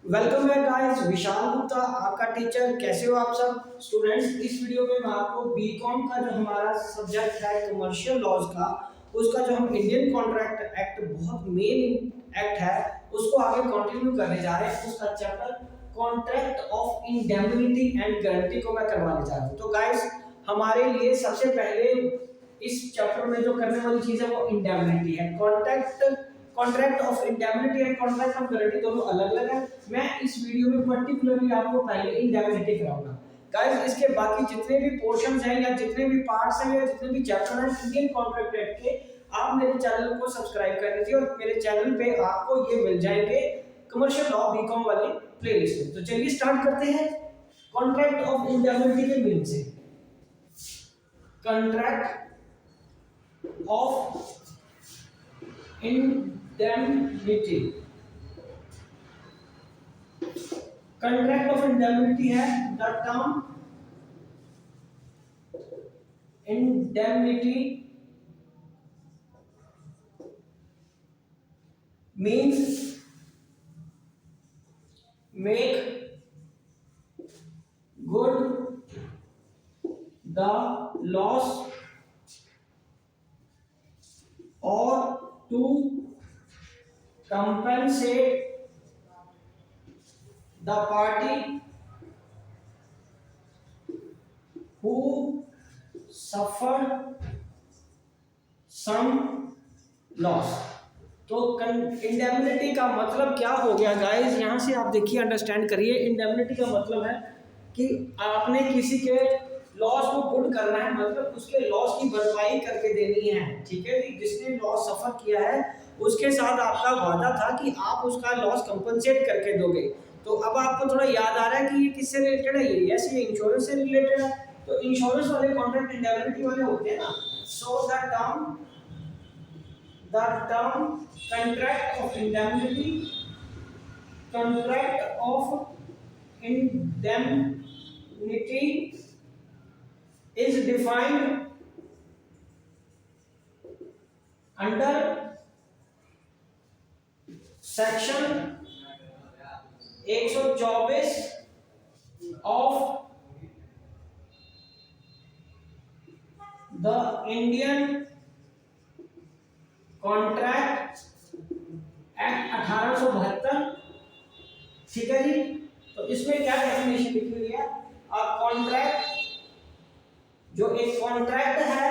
Welcome back guys, Vishal Gupta आपका teacher. कैसे हो आप सब स्टूडेंट्स। इस वीडियो में मैं आपको बीकॉम का जो हमारा सब्जेक्ट है कमर्शियल लॉज का, उसका जो हम इंडियन कॉन्ट्रैक्ट एक्ट बहुत मेन एक्ट है उसको आगे कंटिन्यू करने जा रहे हैं। उसका chapter contract of indemnity and guarantee को मैं करवाने जा रहा हूँ। तो गाइस, हमारे लिए सबसे पहले इस चैप्टर में जो करने वाली चीज है वो इंडेमनिटी है। Contract of indemnity and contract of guarantee दोनों अलग अलग है। मैं इस वीडियो में पर्टिकुलरली आपको पहले इंडेमनिटी कराऊंगा। गाइस, इसके बाकी जितने भी पोर्शंस हैं या जितने भी पार्ट्स हैं या जितने भी चैप्टर हैं इंडियन कॉन्ट्रैक्ट एक्ट के, आप मेरे चैनल को सब्सक्राइब कर लीजिए और मेरे चैनल पे आपको ये मिल जाएंगे कमर्शियल लॉ बीकॉम वाले प्लेलिस्ट में। तो चलिए स्टार्ट करते हैं कॉन्ट्रैक्ट ऑफ इंडेमनिटी के मीनिंग से। Contract of indemnity, contract of indemnity है the term indemnity means make good the loss or to compensate the party who suffered some loss। तो इंडेमनिटी का मतलब क्या हो गया गाइस, यहां से आप देखिए, अंडरस्टैंड करिए। इंडेमनिटी का मतलब है कि आपने किसी के लॉस को गुड करना है, मतलब उसके लॉस की भरपाई करके देनी है। ठीक है जी, जिसने लॉस सफर किया है उसके साथ आपका वादा था कि आप उसका लॉस कंपनसेट करके दोगे। तो अब आपको थोड़ा याद आ रहा है कि ये किससे रिलेटेड है। ये यस, ये इंश्योरेंस से रिलेटेड है। तो इंश्योरेंस वाले कॉन्ट्रैक्ट इंडेमनिटी वाले होते हैं ना। So the term contract of indemnity, contract of indemnity is defined under section 124 of the Indian contract act 1872। ठीक है जी। तो इसमें क्या डेफिनेशन लिखी हुई है। कॉन्ट्रैक्ट, जो एक कॉन्ट्रैक्ट है,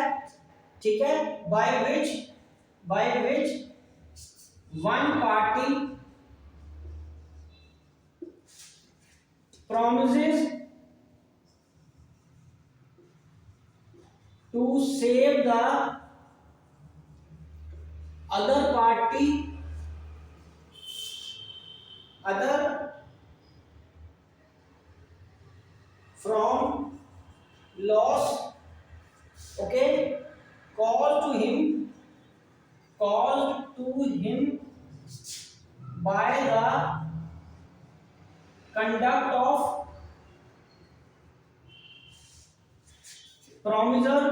ठीक है, by which one party promises to save the other party from loss, okay, caused to him by the conduct of promisor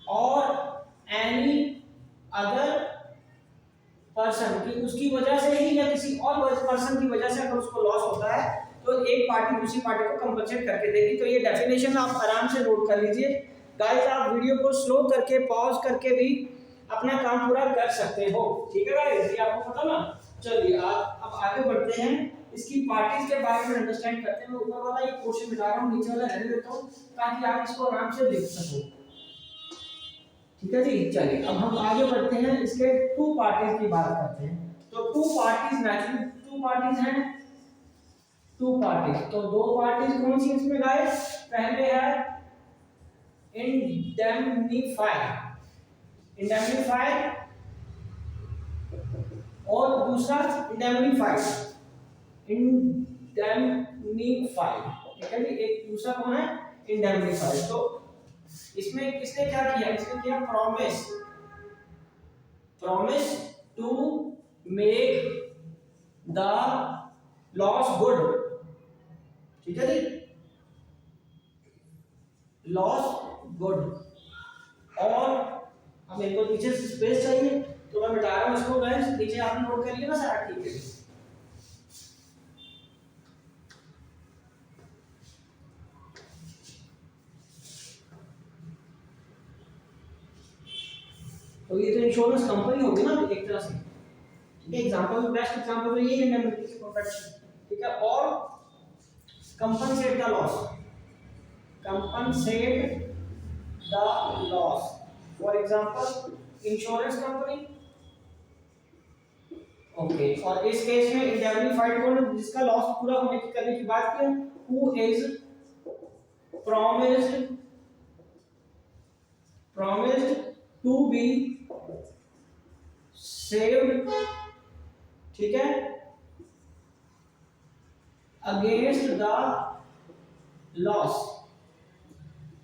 और एनी अदर पर्सन, की उसकी वजह से ही या किसी और पर्सन की वजह से अगर उसको लॉस होता है तो एक पार्टी दूसरी पार्टी को कंपनसेट करके देगी। तो ये डेफिनेशन आप आराम से नोट कर लीजिए। गाइस, आप वीडियो को स्लो करके पॉज करके भी अपना काम पूरा कर सकते हो। ठीक है गाइस, ये आपको पता ना। चलिए आप अब आगे बढ़ते हैं, इसकी पार्टीज के बारे में अंडरस्टैंड करते हैं। मैं ऊपर वाला ये क्वेश्चन मिटा रहा हूँ, नीचे वाला रहने देता हूँ ताकि आप इसको आराम से लिख सको। ठीक है जी। चलिए अब हम आगे बढ़ते हैं, इसके टू पार्टीज की बात करते हैं। तो two parties naturally two parties हैं। टू पार्टीज, तो दो पार्टीज कौन सी इसमें गाइस। पहले है इंडेमनीफायर और दूसरा इंडेमनीफाइड। ठीक है जी। एक दूसरा कौन है, इंडेमनीफाइड। तो इसमें किसने क्या किया, इसने किया promise to make the loss good. ठीक है जी, लॉस गुड। और हमें को पीछे स्पेस चाहिए, तो मैं मिटा रहा हूँ इसको गाइस, नीचे आपने नोट कर लिया ना सारा, ठीक है। तो ये तो इंश्योरेंस कंपनी होगी ना एक तरह से, ठीक है। एग्जांपल, बेस्ट एग्जांपल तो ये है इंडेमनिटी से प्रोटेक्शन, ठीक है। और compensate the loss, compensate the loss, for example insurance company, okay. और इस केस में इंडेमनिफाइड कौन, जिसका लॉस पूरा होने की करने की बात की, who is promised to be saved, ठीक है, against the loss।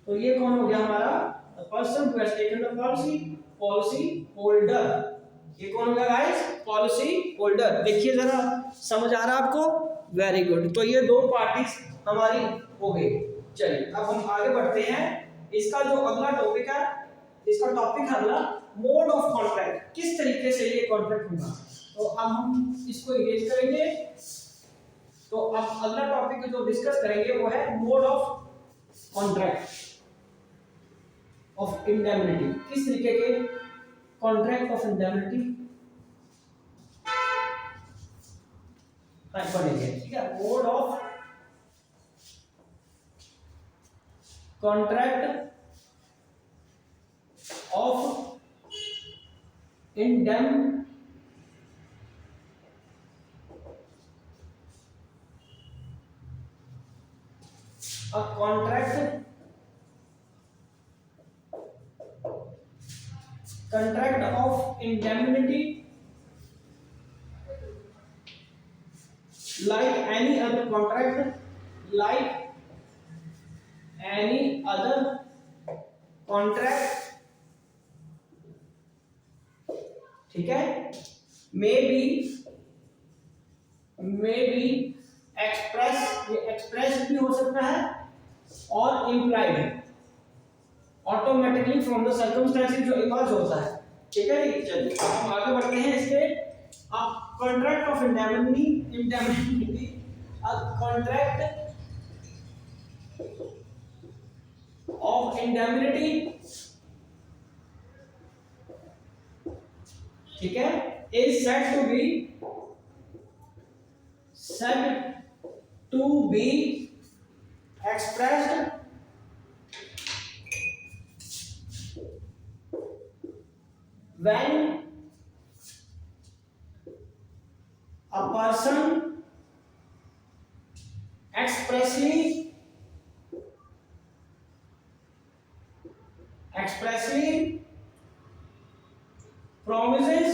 तो ये कौन हो गया हमारा, the person who has taken the policy, policy holder। ये कौन हो गया गाइस, पॉलिसी होल्डर। देखिए जरा, समझ आ रहा है आपको, वेरी गुड। तो ये दो पार्टीज हमारी हो गई। चलिए अब हम आगे बढ़ते हैं। इसका जो अगला टॉपिक है, इसका टॉपिक है अगला मोड ऑफ कॉन्ट्रैक्ट, किस तरीके से ये कॉन्ट्रैक्ट होगा। तो अब हम इसको इरेज करेंगे। तो अब अगला टॉपिक जो डिस्कस करेंगे वो है mode of contract of indemnity. किस तरीके के कॉन्ट्रैक्ट ऑफ इंडेमनिटी पढ़ेंगे, ठीक है। Mode of contract of indemnity, a contract of indemnity like any other contract, like any other contract, ठीक है, may be एक्सप्रेस, ये एक्सप्रेस भी हो सकता है, और implied automatically from the circumstances जो इमर्ज होता है, ठीक है। चलिए हम आगे बढ़ते हैं इसके। अब contract of indemnity, a contract of indemnity, ठीक है, is said to be expressed when a person expressly promises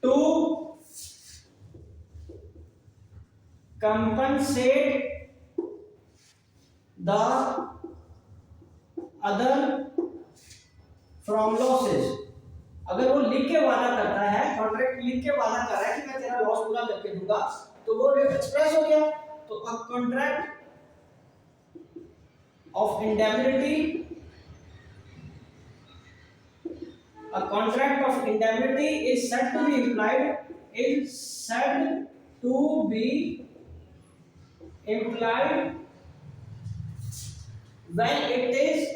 to compensate the other from losses। अगर वो लिख के वादा करता है, कॉन्ट्रैक्ट लिख के वादा कर रहा है कि मैं तेरा लॉस पूरा करके दूंगा, तो वो एक्सप्रेस हो गया। तो अब contract of indemnity, a contract of indemnity is said to be implied, is said to be implied when it is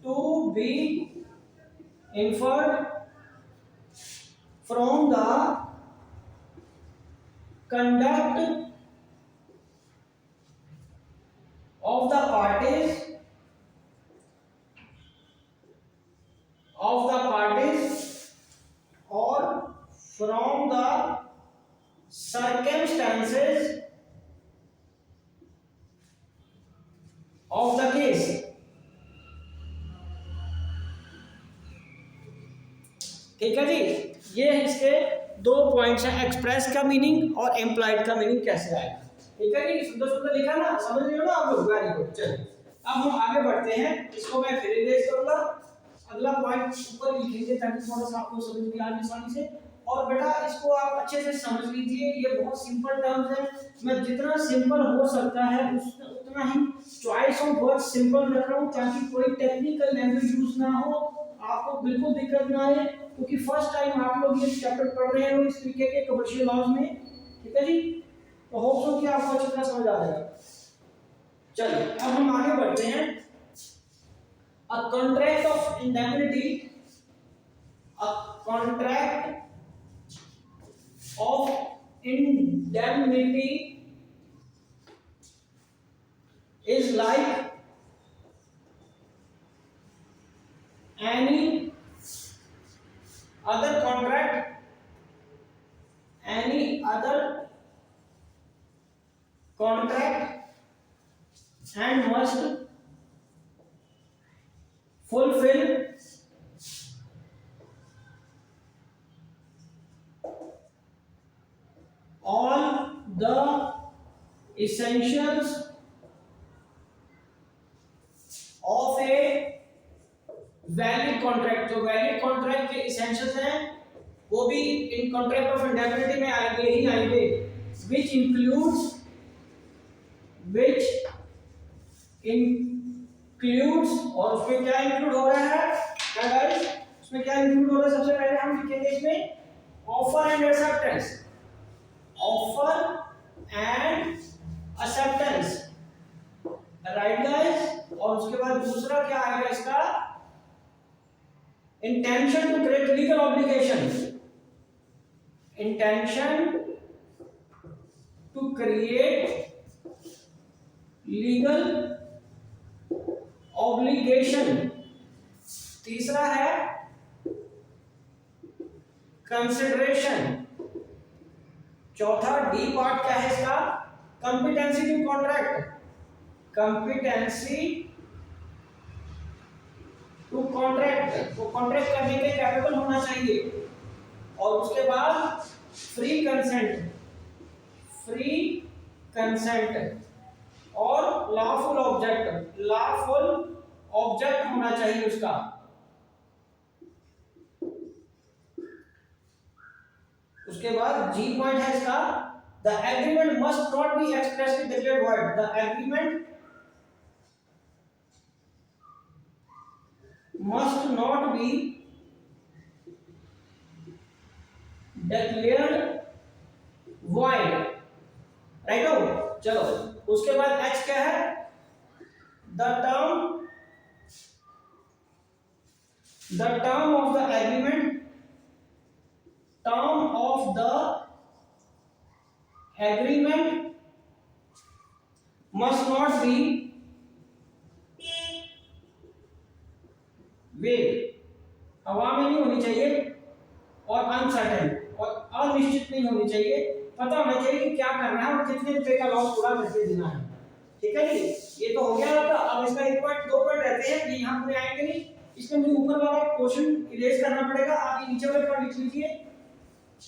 to be inferred from the conduct of the parties or from the circumstances of the case। ठीक है जी, ये इसके दो points हैं, express का meaning और employed का meaning कैसे आएगा। ठीक है जी, सुंदर सुंदर लिखा ना, समझ रहे हो ना आप लोग, वेरी गुड। चलिए अब हम आगे बढ़ते हैं, इसको मैं फिर इरेज करूंगा, अगला पॉइंट ऊपर लिखेंगे ताकि थोड़ा सा आपको समझ में आए आसानी से। और बेटा इसको आप अच्छे से समझ लीजिए, ये बहुत सिंपल टर्म्स है, मैं जितना सिंपल हो सकता है उतना उतना ही चॉइस ऑफ वर्ड सिंपल रख रहा हूँ ताकि कोई टेक्निकल लैंग्वेज यूज ना हो, आपको बिल्कुल दिक्कत ना आए, क्योंकि फर्स्ट टाइम आप लोग ये चैप्टर पढ़ रहे हो इस तरीके के कमर्शियल लॉज में। ठीक है जी, तो होप सो कि आपको अच्छी तरह समझ आ जाएगा। चलिए अब हम आगे बढ़ते हैं। अ contract of indemnity, a contract of indemnity is like any other contract, any other contract, and must fulfill all the essentials of a valid contract. तो वैलिड कॉन्ट्रैक्ट के एसेंशियल्स हैं वो भी इन कॉन्ट्रैक्ट ऑफ इंडेमनिटी में आएंगे ही आएंगे, which includes और उसमें क्या इंक्लूड हो रहा है क्या गाइस, उसमें क्या इंक्लूड हो रहा है, सबसे पहले हम लिखेंगे इसमें offer and acceptance, offer and acceptance, right guys. और उसके बाद दूसरा क्या आएगा इसका, intention to create legal obligation, intention to create legal obligation। तीसरा है consideration। चौथा डी पार्ट क्या है इसका, competency to contract, competency to contract, तो कॉन्ट्रैक्ट करने के कैपेबल होना चाहिए। और उसके बाद फ्री कंसेंट, फ्री कंसेंट और लॉफुल ऑब्जेक्ट, लॉफुल ऑब्जेक्ट होना चाहिए उसका। उसके बाद जी पॉइंट है इसका, the agreement must not be expressly declared void, the agreement must not be declared void, right हो। चलो उसके बाद एच क्या है, the term of the agreement, term of the agreement must not be वेग, हवा में नहीं होनी चाहिए, और अनसर्टेन और अनिश्चित नहीं होनी चाहिए, पता होना चाहिए कि क्या करना है और कितने रुपए का लॉस पूरा करके देना है। ठीक है जी, ये तो हो गया आपका। अब इसका एक पॉइंट दो पॉइंट रहते हैं, ये यहाँ पे आएंगे नहीं, इसलिए मुझे ऊपर वाला क्वेश्चन इरेज करना पड़ेगा, आप ये नीचे वाले पॉइंट लिख लीजिए।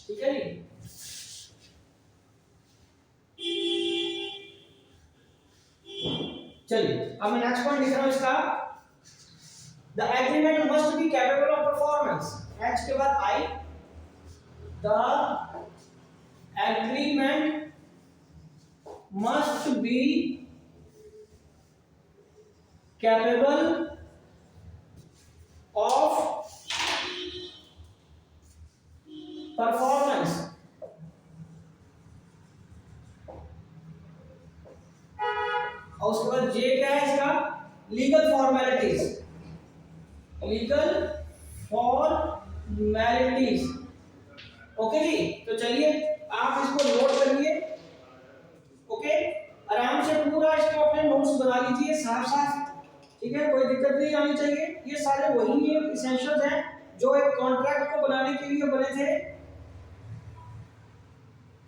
ठीक है जी, चलिए अब मैं नेक्स्ट पॉइंट लिख रहा हूँ इसका, The agreement must be capable of performance. H के बाद I, the agreement must be capable of performance. और उसके बाद J क्या है इसका, legal formalities, legal formalities. Okay जी, तो चलिए आप इसको नोट करिए। ओके, आराम से पूरा इसको अपने नोट्स बना लीजिए साफ साफ। ठीक है, कोई दिक्कत नहीं आनी चाहिए। ये सारे वही एसेंशियल्स हैं जो एक कॉन्ट्रैक्ट को बनाने के लिए बने थे।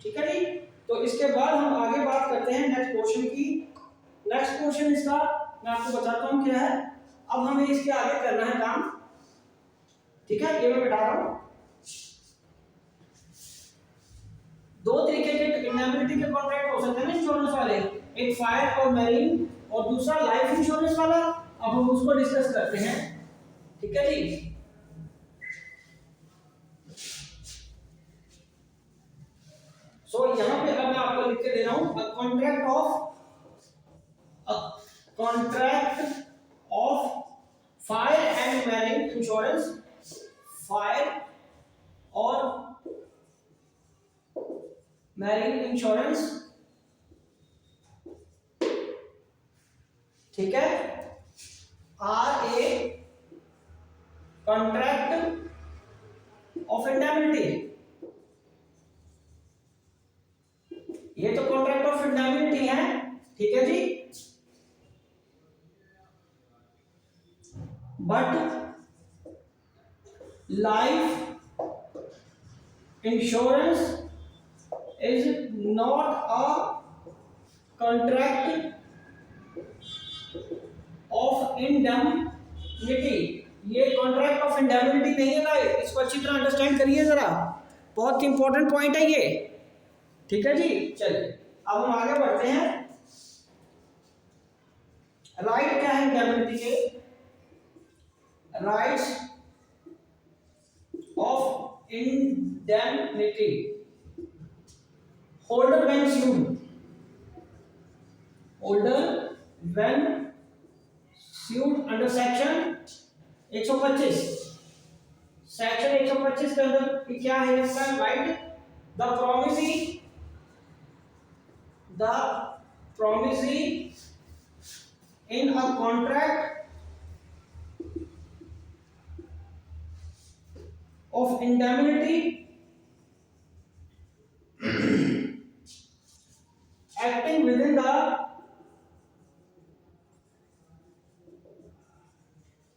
ठीक है जी, तो इसके बाद हम आगे बात करते हैं नेक्स्ट क्वेश्चन की। नेक्स्ट क्वेश्चन इसका मैं आपको बताता हूं क्या है। अब हमें इसके आगे करना है काम। ठीक है, ये मैं बता रहा हूं। दो तरीके के इंडेमनिटी के कॉन्ट्रैक्ट हो सकते हैं इंश्योरेंस वाले, एक फायर और मैरीन और दूसरा लाइफ इंश्योरेंस वाला। अब हम उसको डिस्कस करते हैं। ठीक है जी, सो यहां पे अब मैं आपको लिख के दे रहा हूं, a contract of fire and marine insurance, fire और मैरिन इंश्योरेंस, ठीक है, are a contract of indemnity. ये तो कॉन्ट्रैक्ट ऑफ इंडेमनिटी है, ठीक है जी। But life insurance is not a contract of indemnity. ये कॉन्ट्रैक्ट ऑफ इंडेमनिटी नहीं है गाइस, इसको अच्छी तरह अंडरस्टैंड करिए जरा, बहुत इंपॉर्टेंट पॉइंट है ये, ठीक है जी। चलिए अब हम आगे बढ़ते हैं। राइट क्या है इंडेमनिटी के? Rights of indemnity, holder when sued, holder when sued under section 125। Section 125 के अंदर क्या है इसका? Right the promisee in a contract of indemnity acting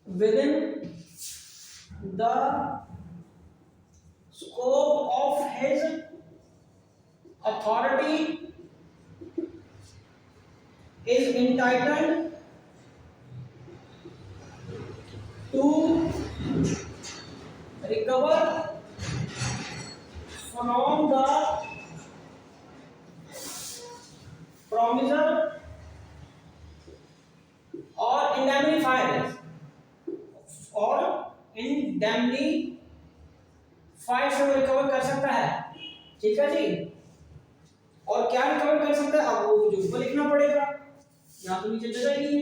within the scope of his authority is entitled to recover from the promisor or indemnifier, और indemnifier से recover कर सकता है, ठीक है जी। और क्या रिकवर कर सकता है? अब वो मुझे ऊपर लिखना पड़ेगा, यहाँ तो नीचे जगह ही है।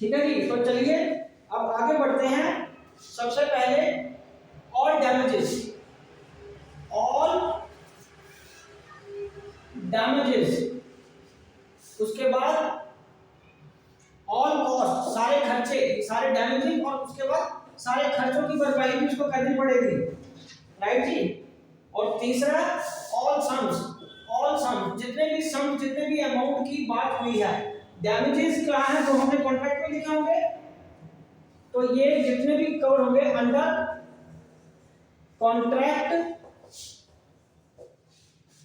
ठीक है जी, तो चलिए अब आगे बढ़ते हैं। सबसे पहले ऑल डैमेजेस, उसके बाद ऑल कॉस्ट, सारे खर्चे, सारे डैमेजिंग, और उसके बाद सारे खर्चों की भरपाई भी उसको करनी पड़ेगी, राइट जी। और तीसरा ऑल सम्स, जितने भी अमाउंट की बात हुई है, डैमेजेस क्या है जो हमने कॉन्ट्रैक्ट में लिखे होंगे, तो ये जितने भी कवर होंगे under contract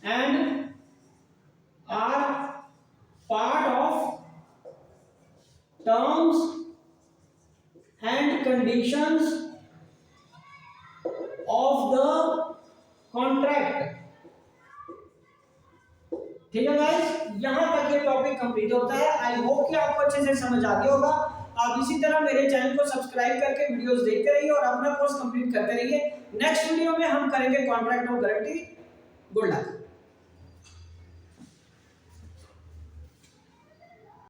and are part of terms and conditions of the contract, ठीक है गाइस। यहां तक ये टॉपिक कंप्लीट होता है। आई होप कि आपको अच्छे से समझ आ गया होगा। आप इसी तरह मेरे चैनल को सब्सक्राइब करके वीडियोस देखते रहिए और अपना कोर्स कंप्लीट करते रहिए। नेक्स्ट वीडियो में हम करेंगे contract of guarantee. Good luck.